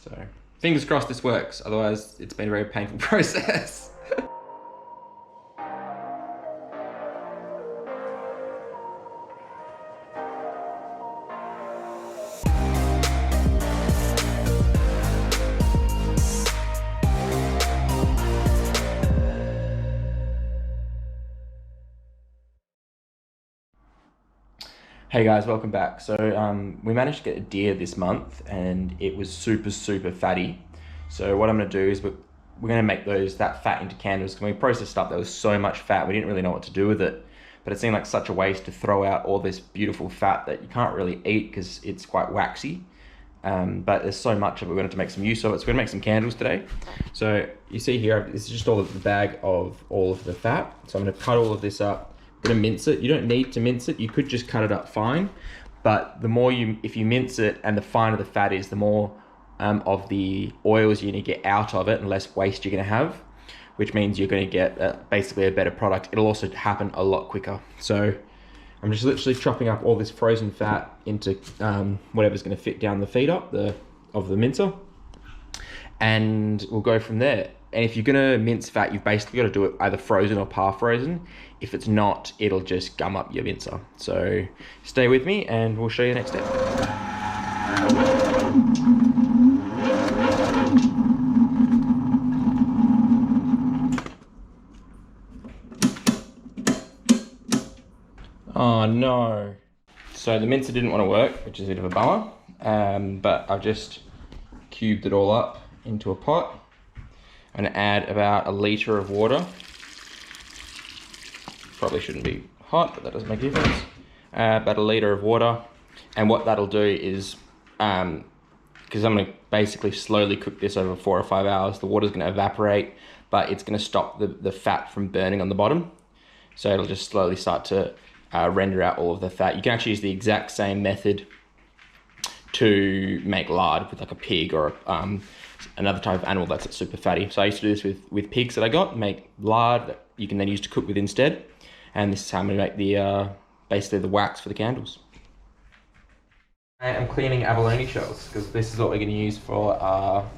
So fingers crossed this works. Otherwise, it's been a very painful process. Hey guys, welcome back. So we managed to get a deer this month and it was super fatty. So what I'm gonna do is we're gonna make that fat into candles. When we processed up, there was so much fat, we didn't really know what to do with it. But it seemed like such a waste to throw out all this beautiful fat that you can't really eat because it's quite waxy. But there's so much of it, we're going to make some use of it. So we're gonna make some candles today. So you see here, this is just all of the bag of all of the fat. So I'm gonna cut all of this up. I'm gonna mince it. You don't need to mince it. You could just cut it up fine, but the more if you mince it and the finer the fat is, the more of the oils you're gonna get out of it and less waste you're gonna have, which means you're gonna get basically a better product. It'll also happen a lot quicker. So I'm just literally chopping up all this frozen fat into whatever's gonna fit down the feed up of the mincer, and we'll go from there. And if you're gonna mince fat, you've basically got to do it either frozen or par frozen. If it's not, it'll just gum up your mincer. So stay with me and we'll show you the next step. Oh no. So the mincer didn't want to work, which is a bit of a bummer. But I've just cubed it all up into a pot. I'm gonna add about 1 litre of water. Probably shouldn't be hot, but that doesn't make a difference. About 1 litre of water. And what that'll do is, because I'm gonna basically slowly cook this over 4 or 5 hours, the water's gonna evaporate, but it's gonna stop the fat from burning on the bottom. So it'll just slowly start to render out all of the fat. You can actually use the exact same method to make lard with like a pig or another type of animal that's super fatty. So I used to do this with pigs that I got, make lard that you can then use to cook with instead. And this is how I'm gonna make the basically the wax for the candles. I am cleaning abalone shells because this is what we're gonna use for our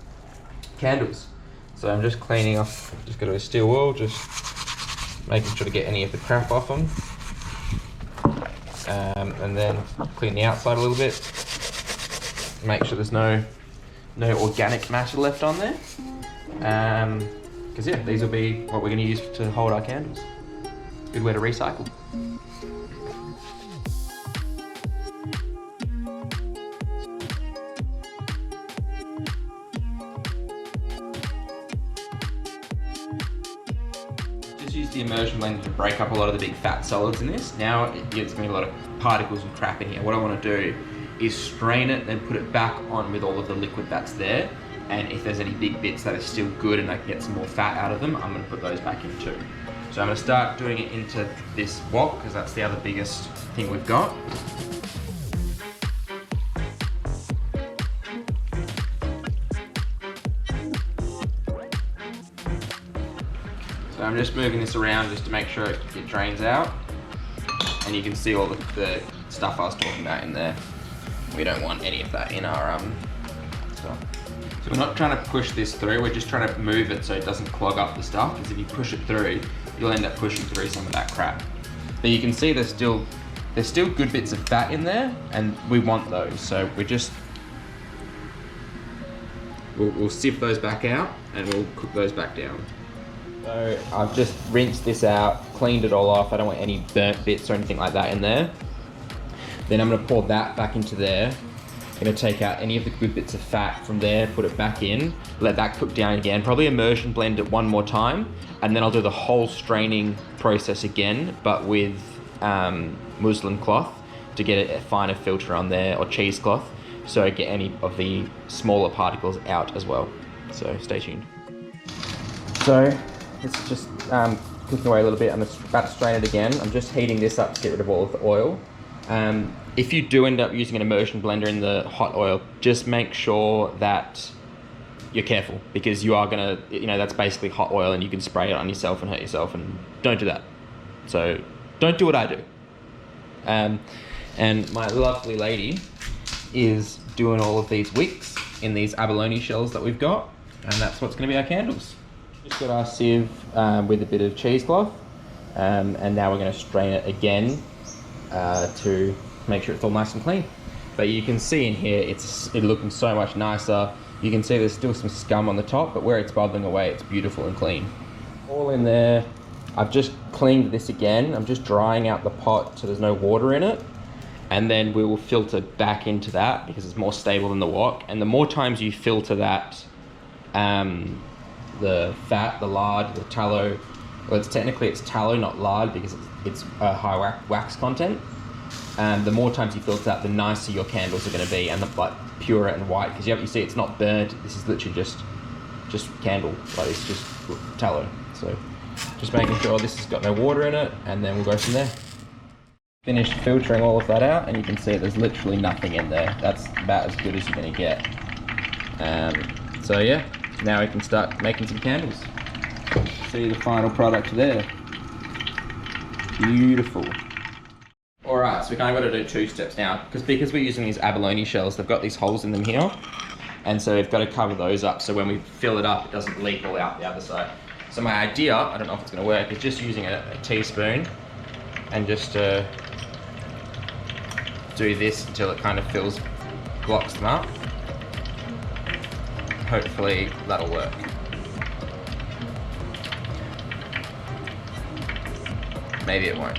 candles. So I'm just cleaning off, just got a steel wool, just making sure to get any of the crap off them. And then clean the outside a little bit. Make sure there's no organic matter left on there. Because yeah, these will be what we're going to use to hold our candles. Good way to recycle. Just use the immersion blender to break up a lot of the big fat solids in this. Now it's going to be a lot of particles and crap in here. What I want to do is strain it and put it back on with all of the liquid that's there. And if there's any big bits that are still good and I can get some more fat out of them, I'm gonna put those back in too. So I'm gonna start doing it into this wok because that's the other biggest thing we've got. So I'm just moving this around just to make sure it drains out. And you can see all the stuff I was talking about in there. We don't want any of that in our stuff. So we're not trying to push this through, we're just trying to move it so it doesn't clog up the stuff, because if you push it through, you'll end up pushing through some of that crap. But you can see there's still good bits of fat in there, and we want those. So we'll sieve those back out, and we'll cook those back down. So I've just rinsed this out, cleaned it all off. I don't want any burnt bits or anything like that in there. Then I'm gonna pour that back into there. I'm gonna take out any of the good bits of fat from there, put it back in, let that cook down again, probably immersion blend it one more time, and then I'll do the whole straining process again, but with muslin cloth to get a finer filter on there, or cheesecloth, so I get any of the smaller particles out as well. So stay tuned. So it's just cooking away a little bit. I'm about to strain it again. I'm just heating this up to get rid of all of the oil. If you do end up using an immersion blender in the hot oil, just make sure that you're careful, because you are gonna, that's basically hot oil and you can spray it on yourself and hurt yourself, and don't do that. So don't do what I do. And my lovely lady is doing all of these wicks in these abalone shells that we've got, and that's what's going to be our candles. Just got our sieve with a bit of cheesecloth, and now we're going to strain it again to make sure it's all nice and clean. But you can see in here, it's looking so much nicer. You can see there's still some scum on the top, but where it's bubbling away, it's beautiful and clean. All in there. I've just cleaned this again. I'm just drying out the pot so there's no water in it. And then we will filter back into that because it's more stable than the wok. And the more times you filter that, the fat, the lard, the tallow, well, it's tallow, not lard, because it's a high wax content. The more times you filter that, the nicer your candles are going to be, and the like purer and white. Because you see, it's not burnt. This is literally just candle, like it's just tallow. So just making sure this has got no water in it, and then we'll go from there. Finished filtering all of that out, and you can see there's literally nothing in there. That's about as good as you're going to get. So yeah, now we can start making some candles. See the final product there. Beautiful. Alright, so we kind of got to do 2 steps now, because we're using these abalone shells, they've got these holes in them here, and so we've got to cover those up so when we fill it up, it doesn't leak all out the other side. So my idea, I don't know if it's going to work, is just using a teaspoon and just do this until it kind of blocks them up. Hopefully that'll work. Maybe it won't.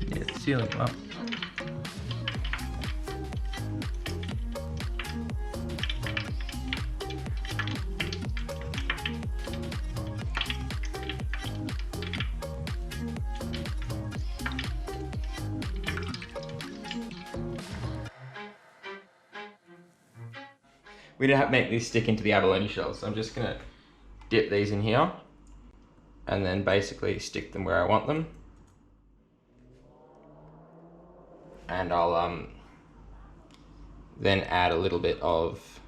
Yeah, it's sealing up. We don't have to make these stick into the abalone shells, so I'm just gonna dip these in here and then basically stick them where I want them. And I'll then add a little bit of,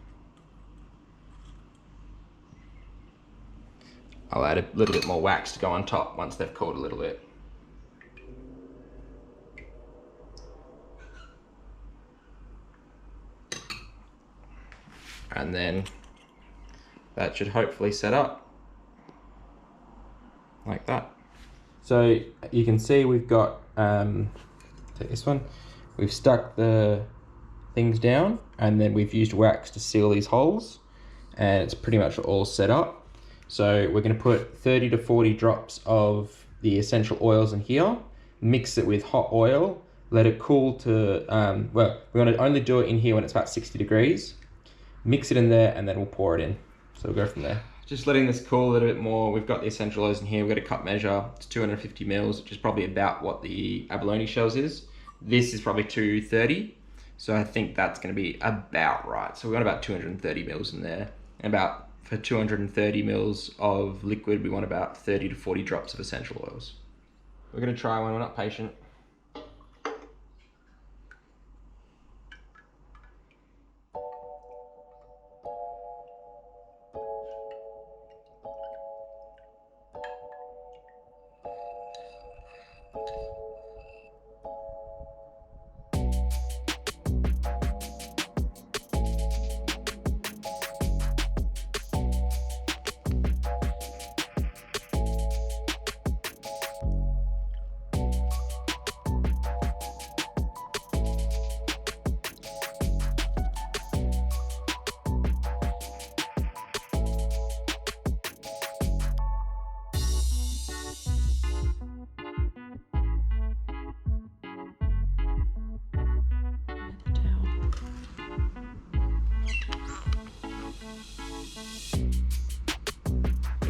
I'll add a little bit more wax to go on top once they've cooled a little bit. And then that should hopefully set up like that. So you can see we've got, take this one, we've stuck the things down and then we've used wax to seal these holes, and it's pretty much all set up. So we're going to put 30 to 40 drops of the essential oils in here, mix it with hot oil, let it cool to, well, we're going to only do it in here when it's about 60 degrees. Mix it in there and then we'll pour it in. So we'll go from there. Just letting this cool a little bit more. We've got the essential oils in here. We've got a cup measure. It's 250 mils, which is probably about what the abalone shells is. This is probably 230. So I think that's going to be about right. So we've got about 230 mils in there. And for 230 mils of liquid, we want about 30 to 40 drops of essential oils. We're going to try one. We're not patient.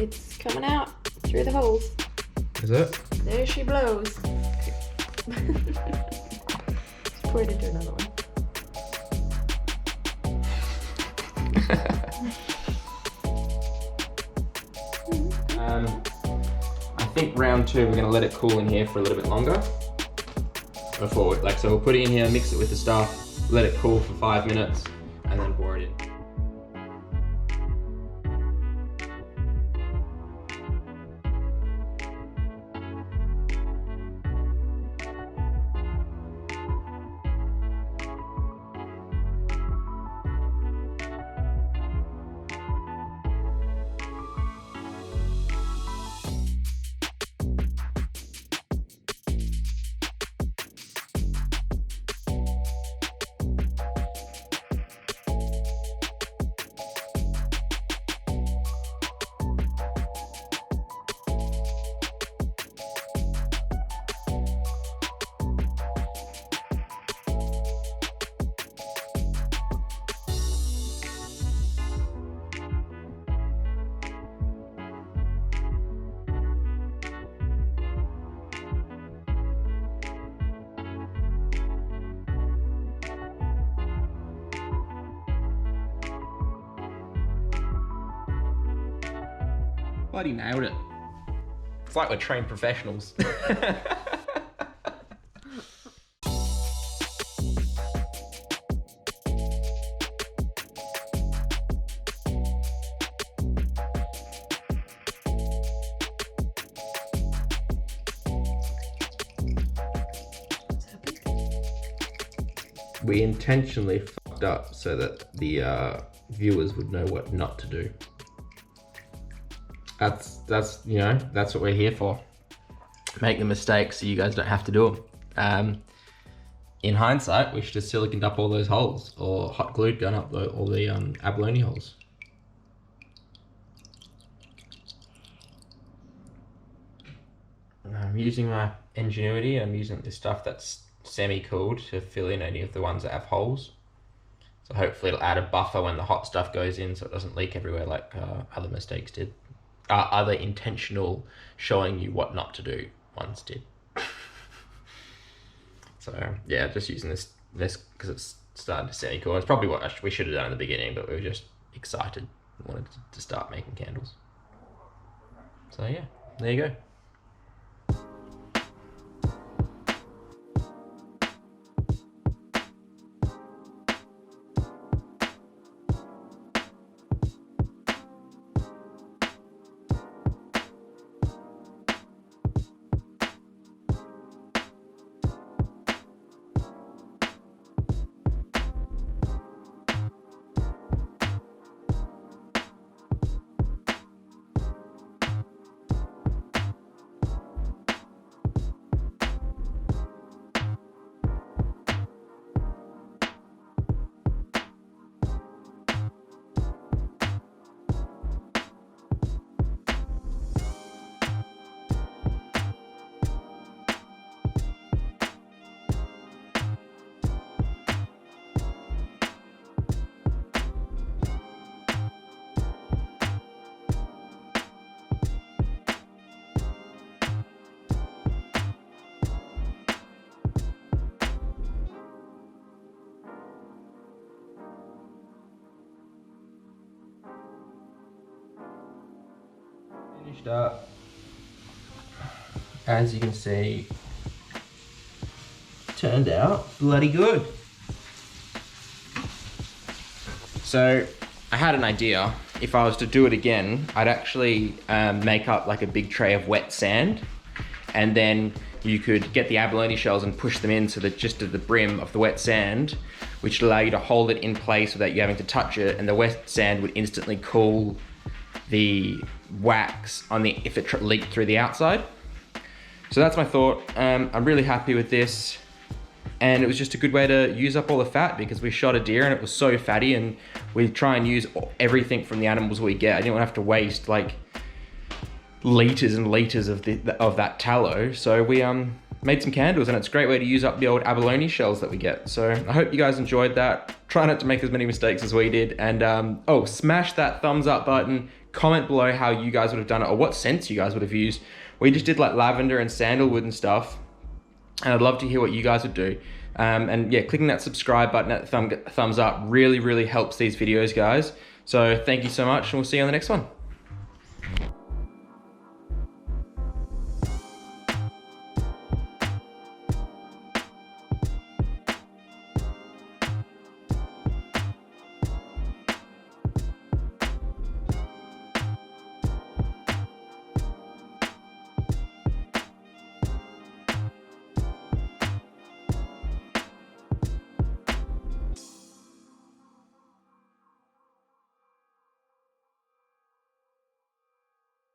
It's coming out through the holes. Is it? There she blows. Let's pour it into another one. I think round 2 we're going to let it cool in here for a little bit longer before, so we'll put it in here, mix it with the stuff, let it cool for 5 minutes, and then pour it in. Bloody nailed it. It's like we're trained professionals. We intentionally fucked up so that the viewers would know what not to do. That's you know, that's what we're here for. Make the mistakes so you guys don't have to do them. In hindsight, we should have siliconed up all those holes or hot glued gun up all the abalone holes. I'm using my ingenuity. I'm using this stuff that's semi-cooled to fill in any of the ones that have holes. So hopefully it'll add a buffer when the hot stuff goes in so it doesn't leak everywhere like other mistakes did. Other intentional showing you what not to do ones did. So yeah, just using this because it's starting to semi-cool. It's probably what we should have done in the beginning, but we were just excited and wanted to start making candles. So yeah, there you go. Finished up. As you can see, turned out bloody good. So I had an idea. If I was to do it again, I'd actually make up like a big tray of wet sand, and then you could get the abalone shells and push them in so that just at the brim of the wet sand, which would allow you to hold it in place without you having to touch it, and the wet sand would instantly cool the wax on the if it leaked through the outside. So that's my thought. I'm really happy with this, and it was just a good way to use up all the fat because we shot a deer and it was so fatty, and we try and use everything from the animals we get. I didn't want to have to waste like liters and liters of that tallow, so we made some candles, and it's a great way to use up the old abalone shells that we get. So I hope you guys enjoyed that. Try not to make as many mistakes as we did, and oh, smash that thumbs up button. Comment below how you guys would have done it or what scents you guys would have used. We just did like lavender and sandalwood and stuff, and I'd love to hear what you guys would do. And yeah, clicking that subscribe button, that thumbs up really helps these videos, guys. So thank you so much, and we'll see you on the next one.